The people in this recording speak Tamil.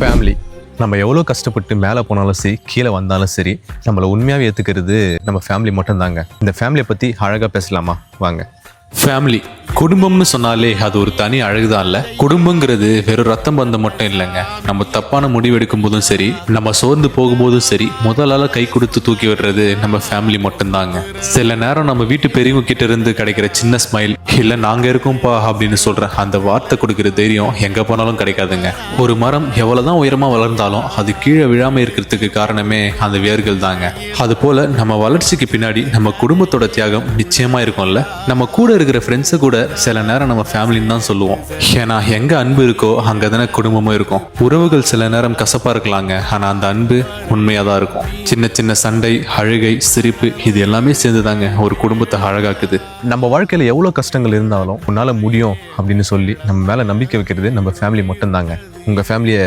ஃபேமிலி நம்ம எவ்வளோ கஷ்டப்பட்டு மேலே போனாலும் சரி கீழே வந்தாலும் சரி நம்மளை உண்மையாகவே ஏற்றுக்கிறது நம்ம ஃபேமிலி மட்டும்தாங்க. இந்த ஃபேமிலியை பற்றி அழகாக பேசலாமா வாங்க. ஃபேமிலி குடும்பம்னு சொன்னாலே அது ஒரு தனி அழகுதான் இல்ல. குடும்பங்கிறது வெறும் ரத்தம் பந்தம் மட்டும் இல்லைங்க. நம்ம தப்பான முடிவு எடுக்கும் போதும் சரி, நம்ம சோர்ந்து போகும்போதும் சரி, முதலால கை கொடுத்து தூக்கி விடுறது நம்ம ஃபேமிலி மட்டும்தாங்க. சில நேரம் நம்ம வீட்டு பெரியவங்க கிட்ட இருந்து கிடைக்கிற சின்ன ஸ்மைல், இல்ல நாங்க இருக்கோம்ப்பா அப்படின்னு சொல்ற அந்த வார்த்தை கொடுக்கிற தைரியம் எங்க போனாலும் கிடைக்காதுங்க. ஒரு மரம் எவ்வளவுதான் உயரமா வளர்ந்தாலும் அது கீழே விழாம இருக்கிறதுக்கு காரணமே அந்த வேர்கள் தாங்க. அது போல நம்ம வளர்ச்சிக்கு பின்னாடி நம்ம குடும்பத்தோட தியாகம் நிச்சயமா இருக்கும்ல. நம்ம கூட இருக்கிற ஃப்ரெண்ட்ஸை கூட சில நேரம் நம்ம ஃபேமிலின்னு தான் சொல்லுவோம். ஏன்னா எங்க அன்பு இருக்கோ அங்க தானே குடும்பமும் இருக்கும். உறவுகள் சில நேரம் கசப்பா இருக்கலாங்க, ஆனா அந்த அன்பு உண்மையா தான் இருக்கும். சின்ன சின்ன சண்டை, அழுகை, சிரிப்பு இது எல்லாமே சேர்ந்துதாங்க ஒரு குடும்பத்தை அழகாக்குது. நம்ம வாழ்க்கையில் எவ்வளோ கஷ்டங்கள் இருந்தாலும் உன்னால் முடியும் அப்படின்னு சொல்லி நம்ம மேலே நம்பிக்கை வைக்கிறது நம்ம ஃபேமிலி மட்டும்தாங்க. உங்கள் ஃபேமிலியை